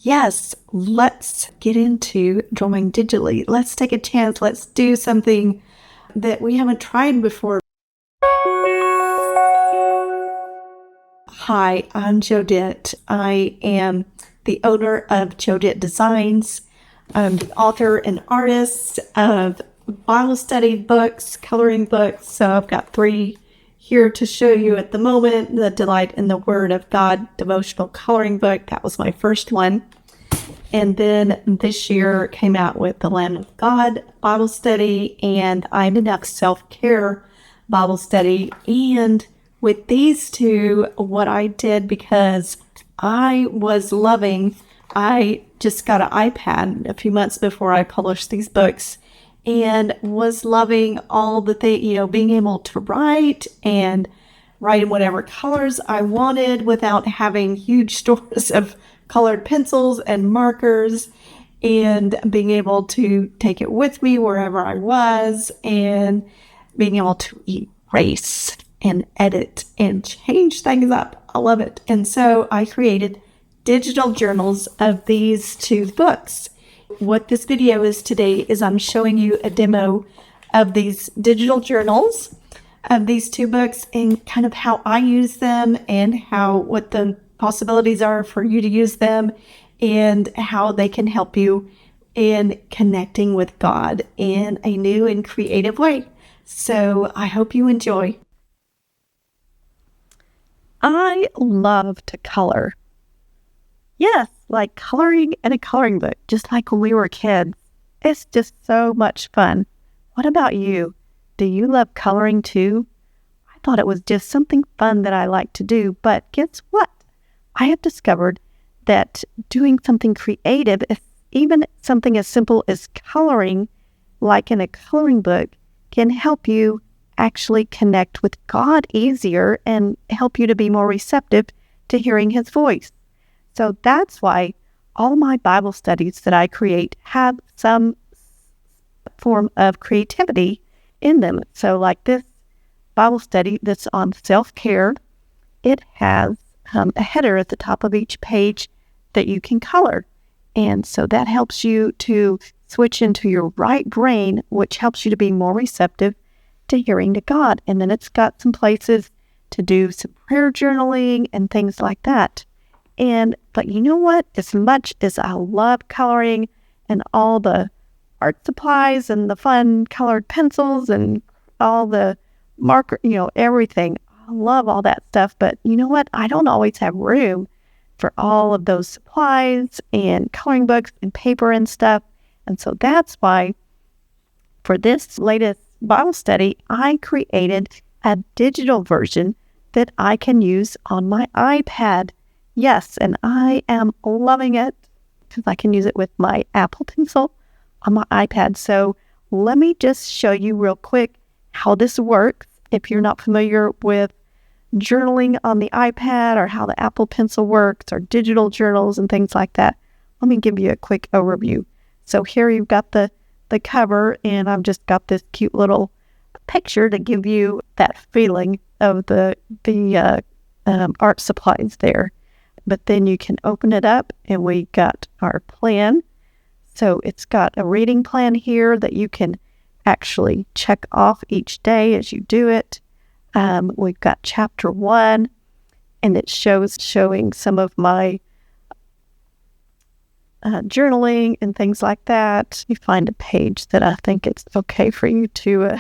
yes, let's get into drawing digitally. Let's take a chance. Let's do something that we haven't tried before. Hi, I'm Jodette. I am the owner of Jodette Designs. I'm the author and artist of Bible study books, coloring books. So I've got 3 here to show you at the moment. The Delight in the Word of God devotional coloring book. That was my first one. And then this year came out with the Lamb of God Bible study and I'm Enough Self-Care Bible study. And with these 2, what I did, because I just got an iPad a few months before I published these books and was loving all the things, being able to write in whatever colors I wanted without having huge stores of colored pencils and markers, and being able to take it with me wherever I was, and being able to erase and edit and change things up. I love it. And so I created digital journals of these 2 books. What this video is today is I'm showing you a demo of these digital journals of these 2 books and kind of how I use them and what the possibilities are for you to use them and how they can help you in connecting with God in a new and creative way. So I hope you enjoy. I love to color. Yes, like coloring in a coloring book, just like when we were kids. It's just so much fun. What about you? Do you love coloring too? I thought it was just something fun that I like to do, but guess what? I have discovered that doing something creative, even something as simple as coloring, like in a coloring book, can help you actually connect with God easier and help you to be more receptive to hearing His voice. So that's why all my Bible studies that I create have some form of creativity in them. So like this Bible study that's on self-care, it has a header at the top of each page that you can color. And so that helps you to switch into your right brain, which helps you to be more receptive to hearing to God. And then it's got some places to do some prayer journaling and things like that. But you know what? As much as I love coloring and all the art supplies and the fun colored pencils and all the marker, everything, I love all that stuff. But you know what? I don't always have room for all of those supplies and coloring books and paper and stuff. And so that's why for this latest Bible study, I created a digital version that I can use on my iPad. Yes, and I am loving it because I can use it with my Apple Pencil on my iPad. So let me just show you real quick how this works. If you're not familiar with journaling on the iPad or how the Apple Pencil works or digital journals and things like that, let me give you a quick overview. So here you've got the cover, and I've just got this cute little picture to give you that feeling of the art supplies there. But then you can open it up, and we got our plan. So it's got a reading plan here that you can actually check off each day as you do it. We've got chapter 1, and it's showing some of my journaling and things like that. You find a page that I think it's okay for you to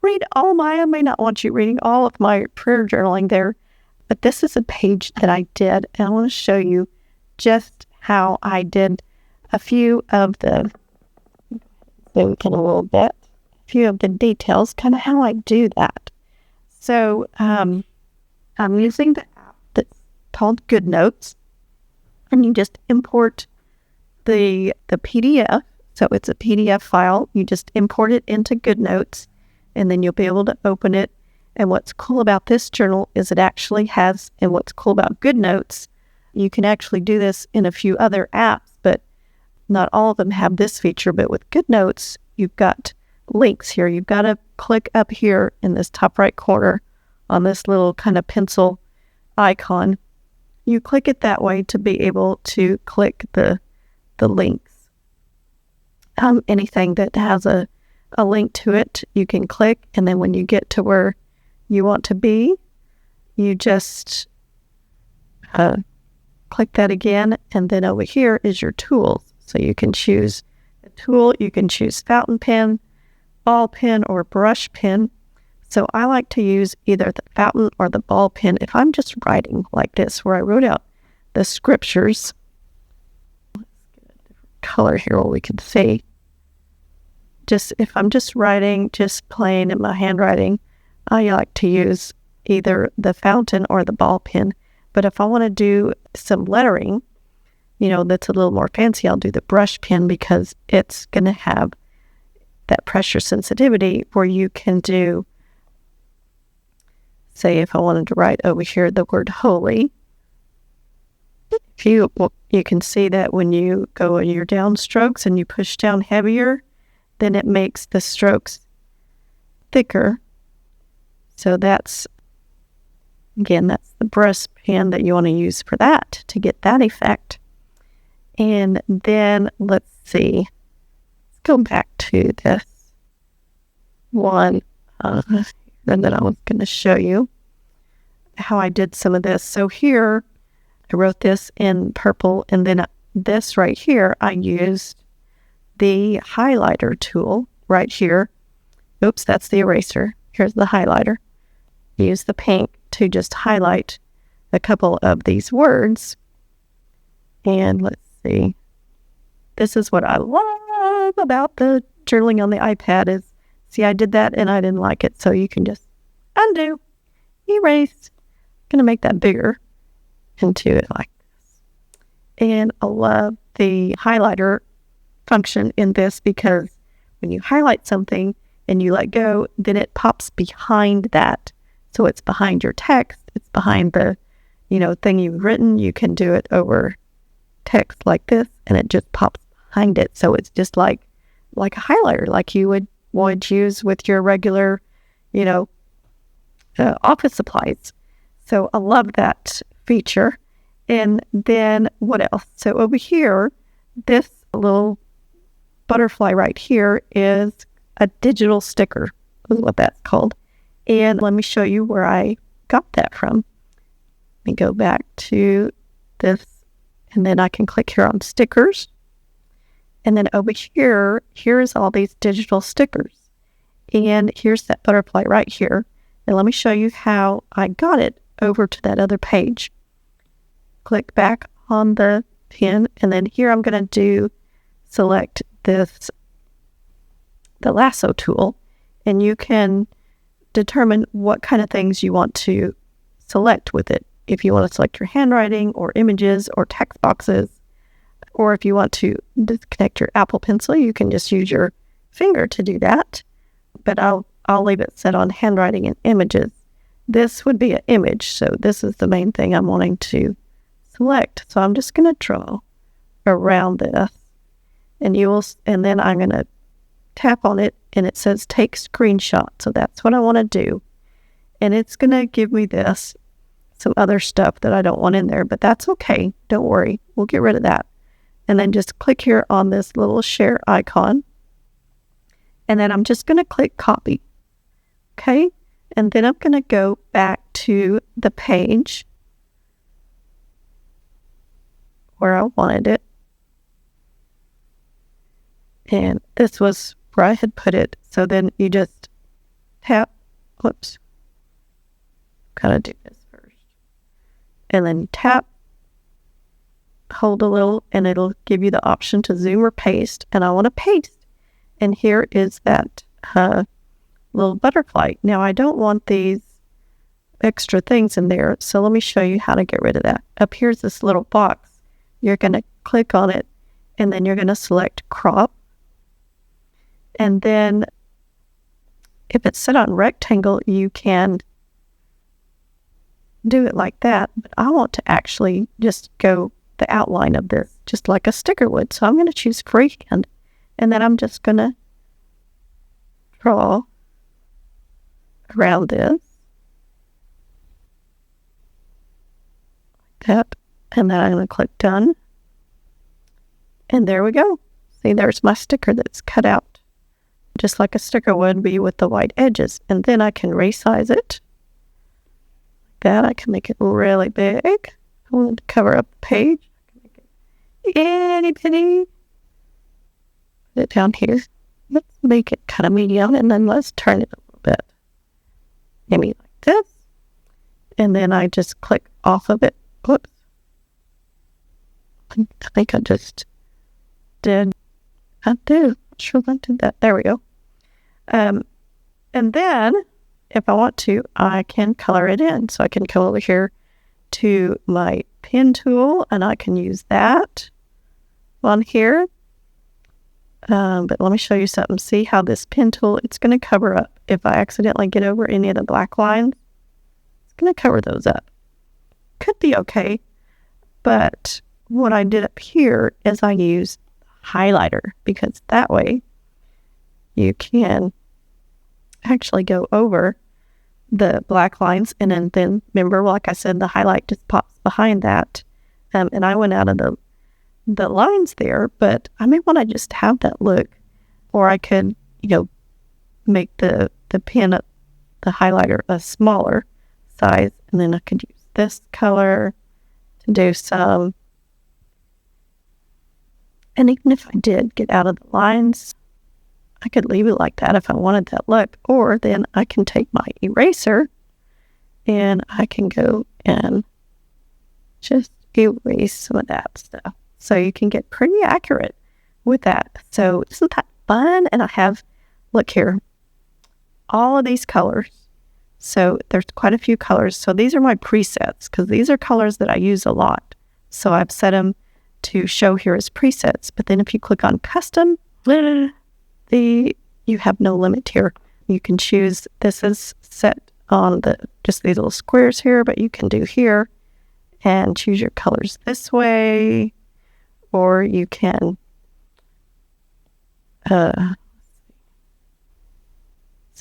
read all I may not want you reading all of my prayer journaling there, but this is a page that I did, and I want to show you just how I did a few of the details, kind of how I do that. So I'm using the app that's called Goodnotes, and you just import the PDF. So it's a PDF file. You just import it into Goodnotes, and then you'll be able to open it. And what's cool about this journal is it actually has, and what's cool about Goodnotes, you can actually do this in a few other apps, but not all of them have this feature. But with Goodnotes, you've got links here. You've got to click up here in this top right corner on this little kind of pencil icon. You click it that way to be able to click the the links. Anything that has a link to it, you can click, and then when you get to where you want to be, you just click that again, and then over here is your tools. So you can choose a tool, you can choose fountain pen, ball pen, or brush pen. So I like to use either the fountain or the ball pen if I'm just writing like this, where I wrote out the scriptures. Let's get a different color here where we can see. Just if I'm just writing, just plain in my handwriting, I like to use either the fountain or the ball pen. But if I want to do some lettering, that's a little more fancy, I'll do the brush pen, because it's going to have that pressure sensitivity where you can do, say if I wanted to write over here the word holy, you can see that when you go in your down strokes and you push down heavier, then it makes the strokes thicker. So that's the brush pen that you want to use for that, to get that effect. And then let's see, let's go back to this one, and then I was going to show you how I did some of this. So here, I wrote this in purple, and then this right here, I used the highlighter tool right here. Oops, that's the eraser. Here's the highlighter. Use the pink to just highlight a couple of these words. And let's see. This is what I love about the journaling on the iPad is, see, I did that and I didn't like it. So you can just undo, erase. I'm going to make that bigger into it like this. And I love the highlighter function in this, because when you highlight something and you let go, then it pops behind that. So it's behind your text. It's behind the, thing you've written. You can do it over text like this, and it just pops behind it. So it's just like a highlighter, like you would use with your regular, office supplies. So I love that feature. And then what else? So over here, this little butterfly right here is a digital sticker, is what that's called. And let me show you where I got that from. Let me go back to this, and then I can click here on stickers. And then over here, here's all these digital stickers. And here's that butterfly right here. And let me show you how I got it over to that other page. Click back on the pen, and then here I'm going to select the lasso tool, and you can determine what kind of things you want to select with it. If you want to select your handwriting or images or text boxes, or if you want to disconnect your Apple Pencil, you can just use your finger to do that. But I'll leave it set on handwriting and images. This would be an image, so this is the main thing I'm wanting to select. So I'm just going to draw around this, and then I'm going to tap on it, and it says take screenshot. So that's what I want to do. And it's going to give me some other stuff that I don't want in there, but that's okay. Don't worry. We'll get rid of that. And then just click here on this little share icon. And then I'm just going to click copy. Okay. And then I'm going to go back to the page where I wanted it. And this was where I had put it. So then you just tap, gotta do this first. And then tap, hold a little, and it'll give you the option to zoom or paste. And I want to paste. And here is that little butterfly. Now I don't want these extra things in there. So let me show you how to get rid of that. Up here's this little box. You're going to click on it, and then you're going to select crop. And then if it's set on rectangle, you can do it like that. But I want to actually just go the outline of this, just like a sticker would. So I'm going to choose freehand, and then I'm just going to draw around this, like that. And then I'm going to click done. And there we go. See, there's my sticker that's cut out, just like a sticker would be with the white edges. And then I can resize it. Like that, I can make it really big. I want to cover up the page. I can make it itty bitty. Put it down here. Let's make it kind of medium, and then let's turn it a little bit. Maybe like this. And then I just click off of it. Whoops. I think I just did. I do. Not sure if I did that. There we go. And then, if I want to, I can color it in. So I can come over here to my pen tool, and I can use that on here. But let me show you something. See how this pen tool, it's going to cover up. If I accidentally get over any of the black lines, it's going to cover those up. Could be okay. But what I did up here is I used highlighter, because that way you can actually go over the black lines, and then remember, like I said, the highlight just pops behind that. And I went out of the lines there, but I may want to just have that look, or I could, make the pen, the highlighter, a smaller size, and then I could use this color to do some. And even if I did get out of the lines, I could leave it like that if I wanted that look, or then I can take my eraser and I can go and just erase some of that stuff. So you can get pretty accurate with that. So isn't that fun? And I have, look here, all of these colors. So there's quite a few colors. So these are my presets, because these are colors that I use a lot. So I've set them to show here as presets. But then if you click on custom, you have no limit here. You can choose, this is set on just these little squares here, but you can do here and choose your colors this way, or you can so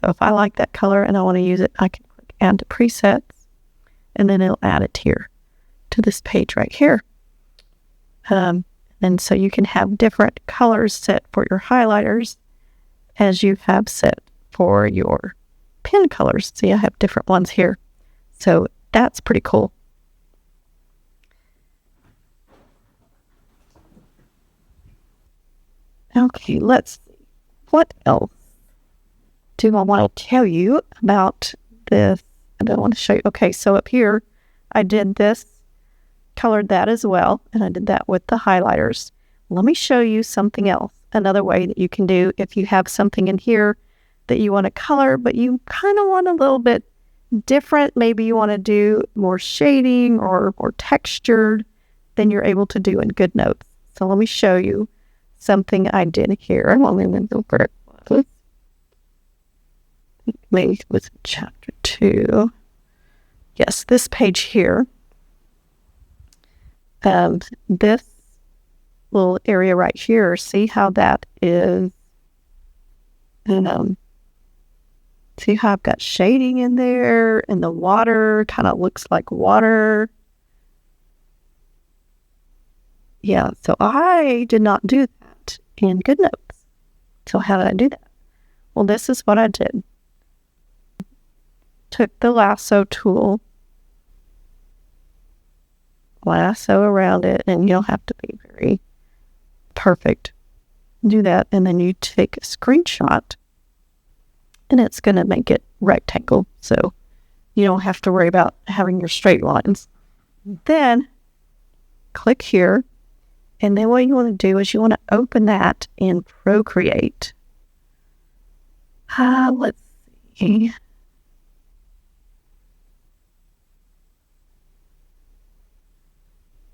if I like that color and I want to use it, I can click add to presets, and then it'll add it here to this page right here. And so you can have different colors set for your highlighters as you have set for your pen colors. See, I have different ones here. So that's pretty cool. Okay, let's see. What else do I want to tell you about this? I don't want to show you. Okay, so up here, I did this, colored that as well, and I did that with the highlighters. Let me show you something else, another way that you can do if you have something in here that you want to color, but you kind of want a little bit different. Maybe you want to do more shading or more textured than you're able to do in Goodnotes. So let me show you something I did here. Let me remember where it was. Maybe it was chapter 2. Yes, this page here. This little area right here, see how that is, and see how I've got shading in there, and the water kind of looks like water. Yeah, so I did not do that in Goodnotes. So how did I do that? Well, this is what I did. Took the lasso tool, lasso around it, and you don't have to be very perfect. Do that, and then you take a screenshot, and it's going to make it rectangle, so you don't have to worry about having your straight lines. Then click here, and then what you want to do is you want to open that in Procreate. Let's see.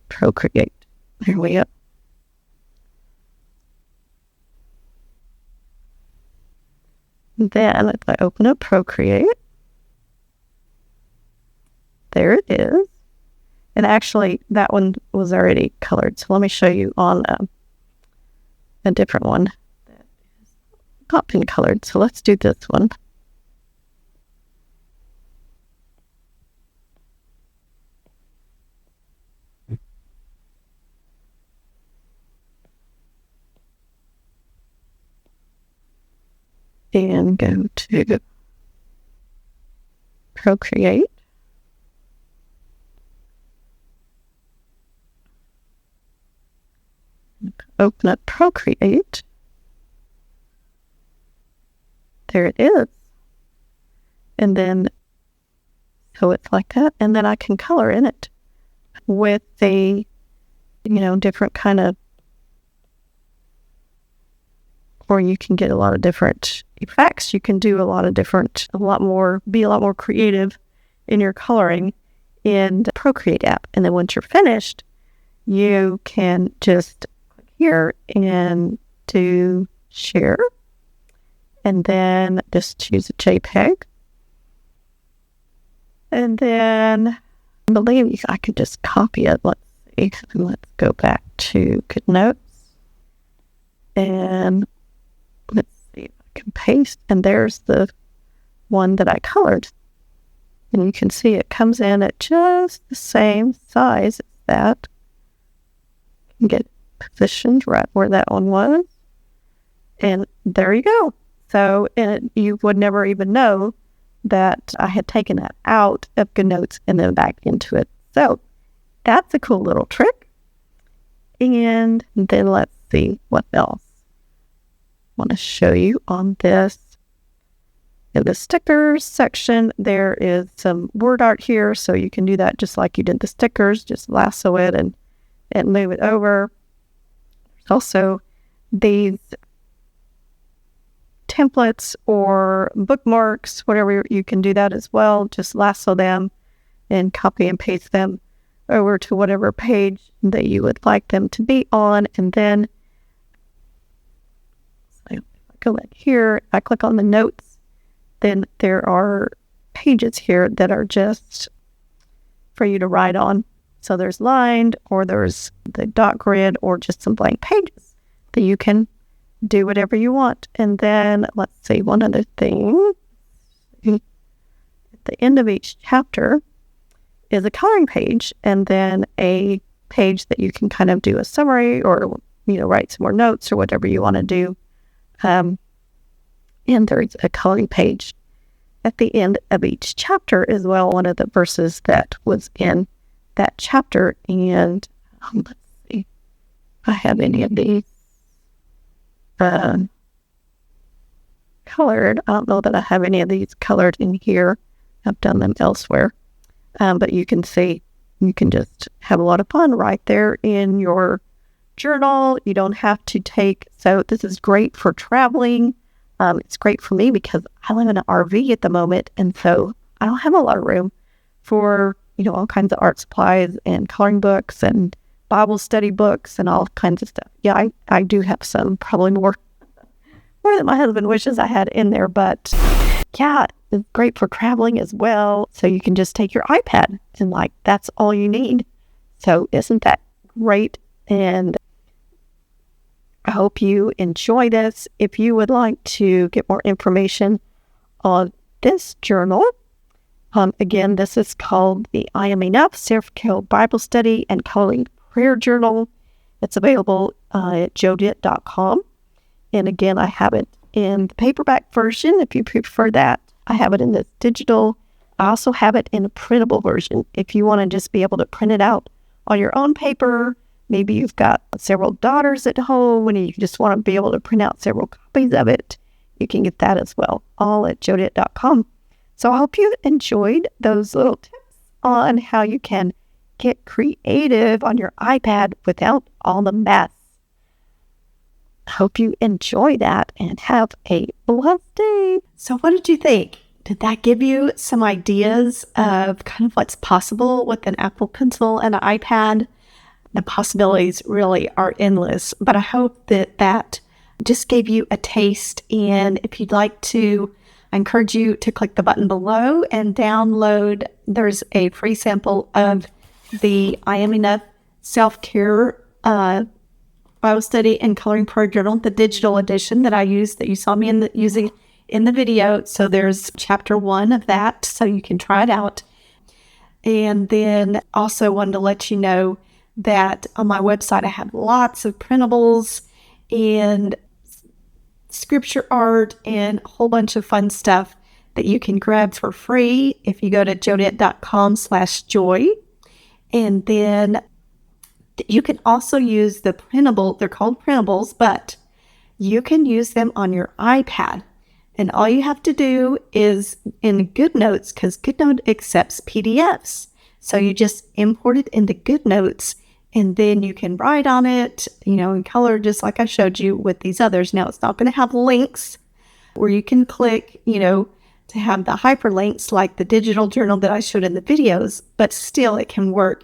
Procreate. There we go. Then if I open up Procreate, there it is. And actually, that one was already colored. So let me show you on a different one that is not been colored. So let's do this one. and go to Procreate. Open up Procreate. There it is. And then, so it's like that. And then I can color in it with a, different kind of, or you can get a lot of different effects. You can do be a lot more creative in your coloring in the Procreate app. And then once you're finished, you can just click here and do share. And then just choose a JPEG. And then I believe I could just copy it. Let's see. Let's go back to Goodnotes. And let's see if I can paste. And there's the one that I colored. And you can see it comes in at just the same size as that. You can get positioned right where that one was. And there you go. So you would never even know that I had taken that out of Goodnotes and then back into it. So that's a cool little trick. And then let's see what else I want to show you on this. In the stickers section, there is some word art here. So you can do that just like you did the stickers. Just lasso it and move it over. There's also these templates or bookmarks, whatever, you can do that as well. Just lasso them and copy and paste them over to whatever page that you would like them to be on. And then so if I go back here, I click on the notes, then there are pages here that are just for you to write on. So there's lined, or there's the dot grid, or just some blank pages that you can do whatever you want. And then let's see, one other thing. At the end of each chapter is a coloring page, and then a page that you can kind of do a summary or, write some more notes or whatever you want to do. And there's a coloring page at the end of each chapter as well, one of the verses that was in that chapter. And let's see if I have any of these colored. I don't know that I have any of these colored in here. I've done them elsewhere. But you can see, you can just have a lot of fun right there in your journal. You don't have to so this is great for traveling. It's great for me because I live in an RV at the moment, and so I don't have a lot of room for, all kinds of art supplies and coloring books and Bible study books and all kinds of stuff. Yeah, I do have some, probably more than my husband wishes I had in there, but yeah, it's great for traveling as well. So you can just take your iPad and that's all you need. So isn't that great? And I hope you enjoy this. If you would like to get more information on this journal, again, this is called the I Am Enough Self-Care Bible Study and Coloring Prayer Journal. It's available at Goodnotes.com. And again, I have it in the paperback version if you prefer that. I have it in the digital. I also have it in a printable version if you want to just be able to print it out on your own paper. Maybe you've got several daughters at home and you just want to be able to print out several copies of it. You can get that as well, all at Goodnotes.com. So I hope you enjoyed those little tips on how you can get creative on your iPad without all the mess. Hope you enjoy that and have a blessed day. So what did you think? Did that give you some ideas of kind of what's possible with an Apple Pencil and an iPad? The possibilities really are endless, but I hope that just gave you a taste. And if you'd like to, I encourage you to click the button below and download. There's a free sample of the I Am Enough Self-Care Bible Study and Coloring Prayer Journal, the digital edition that I used, that you saw me using in the video. So there's chapter 1 of that, so you can try it out. And then also wanted to let you know that on my website, I have lots of printables and scripture art and a whole bunch of fun stuff that you can grab for free if you go to jonette.com/joy. And then you can also use the printable, they're called printables, but you can use them on your iPad. And all you have to do is in Goodnotes, because Goodnotes accepts PDFs. So you just import it into Goodnotes, and then you can write on it, in color, just like I showed you with these others. Now, it's not going to have links where you can click, to have the hyperlinks like the digital journal that I showed in the videos, but still it can work